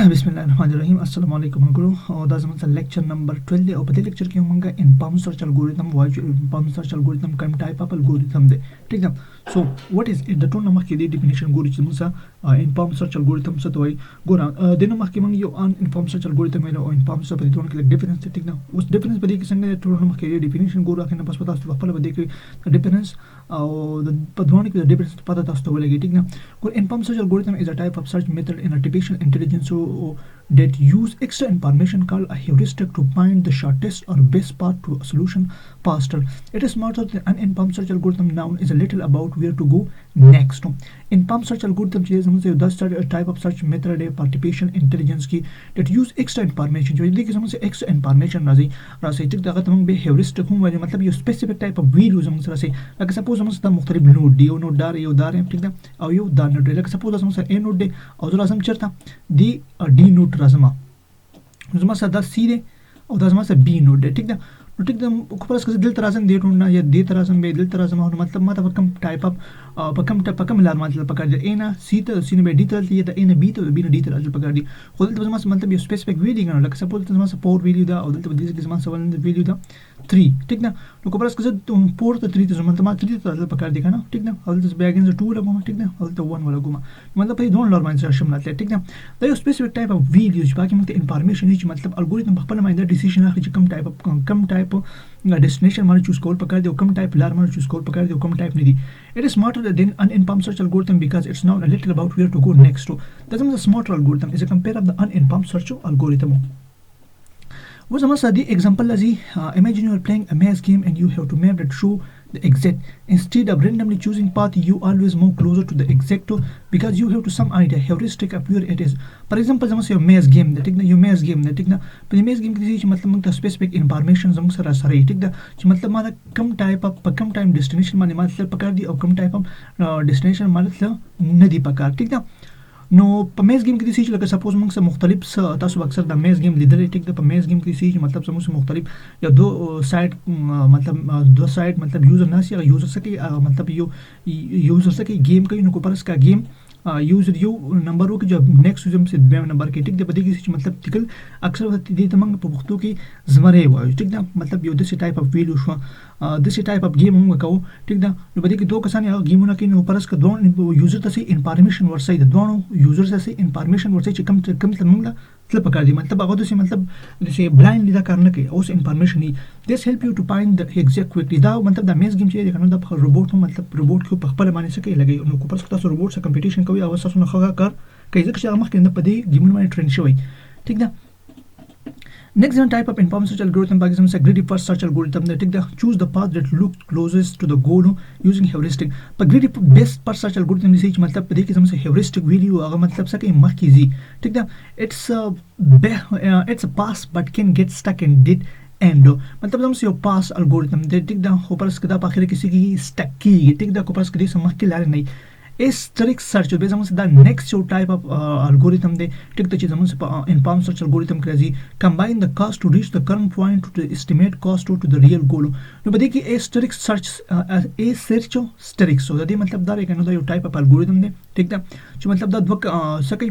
Bismillahirrahmanirrahim. Assalamu alaikum guru. That's the lecture number 12 day. Opposite lecture के होंगे informed search algorithm. Why informed search algorithm kind type of algorithm दे. ठीक है. So what is it? The two नमक की definition गूरी चीज़ मुझे informed search algorithm से तो वही गोरा देना मक की मंग यो uninformed search algorithm में लो informed search पर दोनों के लिए difference ठीक ना. उस difference पर देखिए संगे two नमक की definition गोरा के ना बस पता है पहले देखिए difference और दोनों के difference पता था तो बोलेगी ठीक ना. और informed search algorithm is a type of search method in artificial intelligence that use extra information called a heuristic to find the shortest or best path to a solution faster. It is smarter than an informed search algorithm. Noun is a little about where to go next. Informed search algorithm is a type of search method of artificial intelligence की that use extra information. जो देखिए समझ से extra information राज़ी ठीक दागत हम बे heuristic हूँ वाले मतलब ये specific type of values हम से राज़ी अगर suppose हम से मुख्तलिफ node डी node डार ये उदार है ठीक ना और ये उदार node है अगर suppose हम से a node दे और जो राज़म चरता d node राज़मा राज़मा से दा c दे और राज़मा से b node दे ठीक ना ठीक है ऊपर इसके दिल तराजम दे ढूंढना या दे तराजम बे दिल तराजम होना मतलब कम टाइप ऑफ पकम लार मतलब पकड़ दे ए ना सी तो सी ने बे डी तरह लिए तो ए ने बी तो बी ने डी तरह पकड़ दी खुद तो मतलब ये स्पेसिफिक वैल्यू करना लग सपोज तो मतलब 4 वैल्यू दा और तो दिस किस्म से वैल्यू दा 3 ठीक ना तो ऊपर इसके तुम 4 तो 3 तो मतलब 3 तो पकड़ देगा ना ठीक ना और तो बैग इन 2 वाला घुमा ठीक ना और तो 1 वाला घुमा मतलब ये दोनों लॉर माइंड से शिमला है ठीक ना तो ये स्पेसिफिक टाइप ऑफ वैल्यूज बाकी मतलब इंफॉर्मेशन ही मतलब एल्गोरिथम पहले माइंड डिसीजन आखिर कम टाइप destination मार चूज कोड पकड़ दो कम टाइप लार मार चूज कोड पकड़ दो कम टाइप नहीं दी it is smarter than uninformed search algorithm because it's now a little about where to go next to that's a smarter algorithm is a compare of the uninformed search algorithm was a the example as imagine you are playing a maze game and you have to map that show the exact instead of randomly choosing path you always move closer to the exact because you have to some idea heuristic of where it is for example जब से maze game ठीक ना ये maze game ठीक ना पर maze game किसी चीज़ मतलब मुझे specific information जब सर सर ठीक ना मतलब माना कम टाइम destination माने मतलब पकड़ दी और कम टाइप ऑफ destination मतलब नदी पकड़ ठीक ना नो पमेज गेम की चीज़ लगा सपोज मंग से मुख्तलिफ तासुब अक्सर द मेज गेम लीडर ठीक द पमेज गेम की चीज़ मतलब समूह से मुख्तलिफ या दो साइड मतलब यूज़र ना सी यूज़र से कि मतलब यूज़र से कि गेम का इनको पर इसका गेम यूज़र यो नंबर हो कि जो नेक्स्ट यूज़र से बे नंबर के ठीक दे बदी की मतलब टिकल अक्सर होती दी तमंग पुख्तों की ज़मरे हुआ ठीक ना मतलब यो दिस टाइप ऑफ वैल्यू हुआ दिस टाइप ऑफ गेम होगा कहो ठीक ना जो बदी की दो कसाने गेम ना कि ऊपर इसका दोनों यूज़र से इंफॉर्मेशन वर्साई दोनों यूज़र से इंफॉर्मेशन वर्साई कम तमंगला मतलब पकड़ दी मतलब अगर से मतलब जैसे ब्लाइंड लीदा करने के उस इंफॉर्मेशन ही this help you to find the exact quickly दा मतलब द मेज गेम चाहिए देखना द रोबोट मतलब रोबोट के पहले माने से के लगे उनको पर सकता रोबोट से कंपटीशन कोई अवस्था सुन खगा कर कई जगह से मख के अंदर पदी गेम में ट्रेंड शोई ठीक ना next type of informed search algorithm by example greedy first search algorithm that take the choose the path that looks closest to the goal using heuristic पर greedy best first search algorithm जैसे मतलब देखिए समझ से heuristic value अगर मतलब सके मख कीजी ठीक ना it's a pass but can get stuck in dead end मतलब हम से पास algorithm ठीक ना ऊपर इसके दा आखिर किसी की stuck की ठीक ना ऊपर इसके समझ के लारे नहीं इस ट्रिक सर्च बेस हम से the next type of algorithm दे ठीक तो चीज हम से inform search algorithm crazy combine the cost to reach the current point to the estimate cost to the real goal तो बदी कि A star search star so that मतलब द एक अनदर टाइप ऑफ एल्गोरिथम दे ठीक दा जो मतलब द सके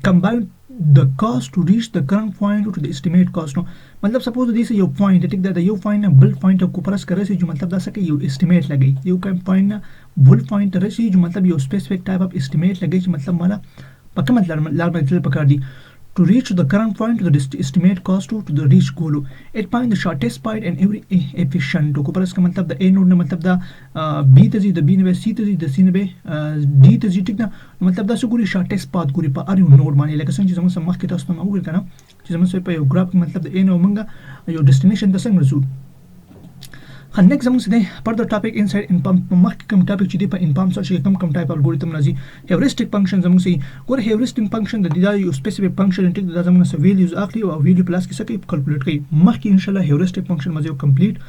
combine the cost to reach the current point to the estimate cost no मतलब suppose this is your point ठीक दा your point ना build point को परस करे से जो मतलब दा सके you estimate लगे you can point ना build point रहे से जो मतलब your specific type of estimate लगे जो मतलब माना पक्का मतलब लाल में पकड़ दी to reach the current point to the estimate cost to the reach goal it find the shortest point and every efficient को परस का मतलब द a node ना मतलब दा b तजी द b ने c तजी द c ने d तजी ठीक ना मतलब दा सुगुरी शॉर्टेस्ट पाथ गुरी पर आर यू नोड माने लेकिन संग चीज हम समझ के तो माउल करना चीज हम से पे ग्राफ मतलब द a नो मंगा यो डेस्टिनेशन द संग रसू नेक्स्ट हम से पर द टॉपिक इनसाइड इनफॉर्म कम टॉपिक चिदे पर इनफॉर्म सर्च कम टाइप एल्गोरिथम नजी हेउरिस्टिक फंक्शन हम से गोर हेउरिस्टिक फंक्शन द दिदा यू स्पेसिफिक फंक्शन ठीक द हम से वैल्यूज आखली और वैल्यू प्लस के सके कैलकुलेट कई मख की इंशाल्लाह हेउरिस्टिक फंक्शन मजे कंप्लीट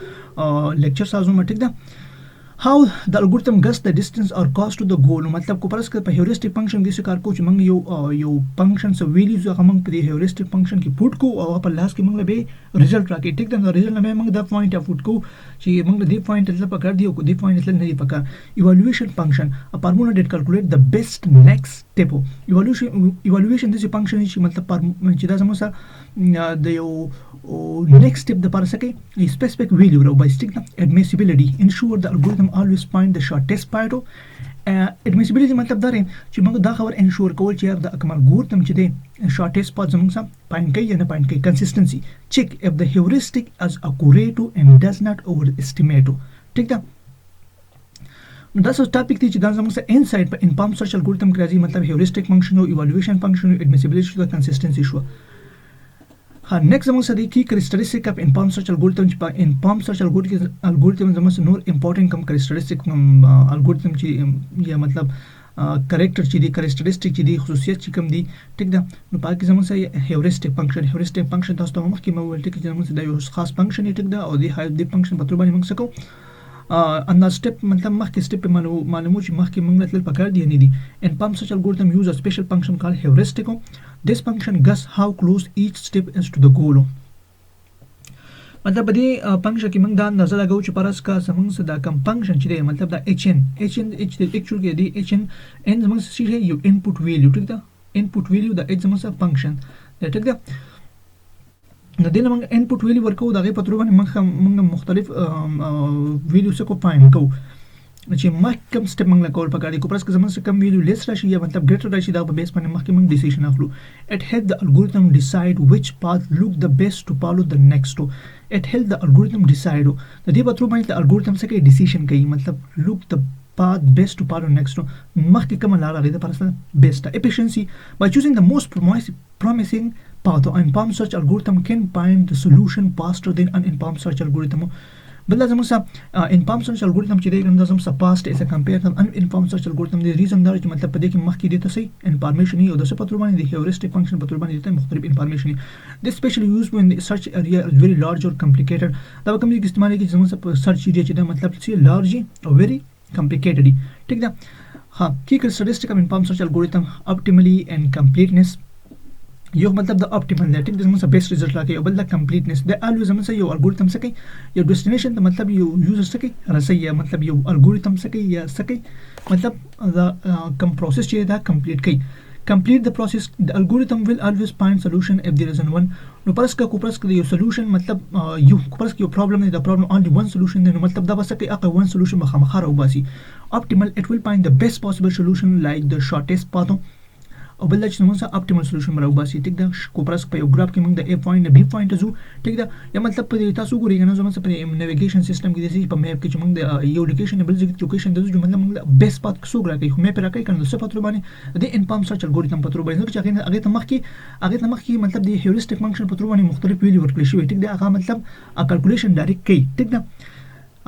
लेक्चर साजो में ठीक दा how the algorithm guess the distance or cost to the goal मतलब को परस का heuristic function किसी कार को मंग यो function से values जो मंग पे heuristic function की put को और पर last की मंग लबे result राके ठीक है result लबे मंग the point of put को ची मंग the point मतलब पकड़ दियो को the point मतलब नहीं पकड़ evaluation function a formula that calculate the best next step evaluation this function is मतलब पर चिदा samosa the next step the parasake specific value ro by stick admissibility ensure the algorithm always find the shortest path admissibility मतलब दारे چې موږ دا خبر انشور کول چې د اکمل algorithm چې دی shortest path زموږ سم پاین کوي یا نه پاین کوي consistency check if the heuristic is accurate and does not overestimate ٹھیک ده دا څه ټاپک دی چې دا زموږ سره انسایټ په informed search algorithm کې راځي مطلب heuristic function او evaluation function او admissibility او consistency شو next زموږ سره کی characteristic of informed search algorithm چې په informed search algorithm زموږ سره نور important کوم characteristic algorithm چې یا مطلب character چې دی characteristic چې دی خصوصیت چې کوم دی ټیک ده نو پاکي زموږ سره heuristic function تاسو ته مخکې مو ویل ټیک چې زموږ سره یو خاص function ټیک ده او دی function په تر باندې موږ سکو ان step مطلب مخکې step معلومو چې مخکې موږ تل پکار دی نه دي informed search algorithm use a special function called heuristic this function guess how close each step is to the goal مطلب دې function کې موږ دا اندازه لګو چې پرس کا زموږ سره دا کوم function چې دی مطلب دا hn actually کې دی hn ان زموږ سره یو input value ټیک ده input value دا زموږ سره function دا ټیک ده نو دینه موږ انپوټ ویلیو ورکو دغه په تر باندې موږ مختلف ویلیو څخه فایند کوو چې مخ کم سټپ موږ کول پکار دي کو پرس که زموږ کم ویلیو لیس راشي یا مطلب ګریټر راشي دا په بیس باندې مخکې موږ ډیسیژن اخلو it help the algorithm decide which path look the best to follow the next it help the algorithm decide د دې په تر باندې algorithm څخه ډیسیژن کوي مطلب look the path best to follow next مخکې کوم لار لري د پرسنل بیسټ efficiency by choosing the most promising path informed search algorithm can find the solution faster than an informed search algorithm بل لازم informed search algorithm چې دی کوم لازم fast as a compared to uninformed search algorithm the reason دا چې مطلب په دې کې مخکې دي تاسو information یو د څه پتر باندې د heuristic function پتر باندې د مختلف information this especially used when the search area is very large or complicated دا کوم کې استعمال کیږي زموږ search area چې دا مطلب چې large او very complicated ٹھیک ده key characteristic of informed search algorithm optimally and completeness یو مطلب د optimal دی ټیک د زموږ بیسټ ریزلټ راکړي او بل د کمپلیټنس د الویز زموږ یو الګوریتم څه کوي یو ډیسټینیشن ته مطلب یو یوزر څه کوي رسي مطلب یو الګوریتم څه کوي یا څه کوي مطلب دا کم پروسس چې دا کمپلیټ کوي complete the process the algorithm will always find solution if there isn't one نو پرس کا کو پرس کا یو solution مطلب یو پرس یو problem دی دا problem only one solution دی نو مطلب دا بس کوي اقا one solution مخامخ راوباسي optimal it will find the best possible solution like the shortest path او بل چې موږ سره اپټیمل سولوشن مرو باسي ټیک ده کو پرس په یو ګراف کې موږ د A پوینټ نه B پوینټ ته ځو ټیک ده یا مطلب په تاسو ګورئ کنه زموږ په نیویګیشن سیستم کې د په میپ کې چې موږ د یو لوکیشن بل ځای لوکیشن د ځو موږ بیس پات څو راکې خو میپ راکې کنه څه پاتره باندې د انفارم سرچ الګوریتم پاتره باندې چې هغه ته مخکې مطلب د هیوریسټک فنکشن پاتره باندې مختلف ویلیو ورکړل شوی ټیک ده هغه مطلب کیلکولیشن ډایرکټ کوي ټیک ده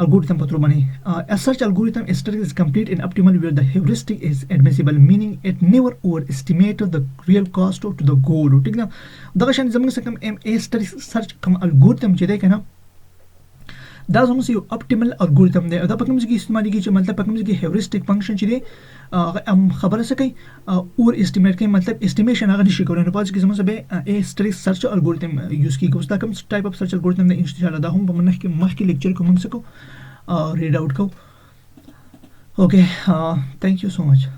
algorithm پتر باندې a search algorithm is complete and optimal where the heuristic is admissible meaning it never overestimated the real cost to the goal ټیک ده دغه شان زموږ څخه کوم a search کوم algorithm چې دی کنه دا زموږ یو optimal algorithm دی دا په کوم ځای کې استعمال کیږي چې مطلب په کوم ځای کې heuristic function چې دی خبره څه کوي اور estimate کوي مطلب estimation هغه نشي کولای نو پاتې کې زموږ به a search algorithm یوز کیږي اوس دا کوم ټایپ اف search algorithm دی ان شاء الله دا هم په مخکې لیکچر کې موږ څه کو read out کو okay thank you so much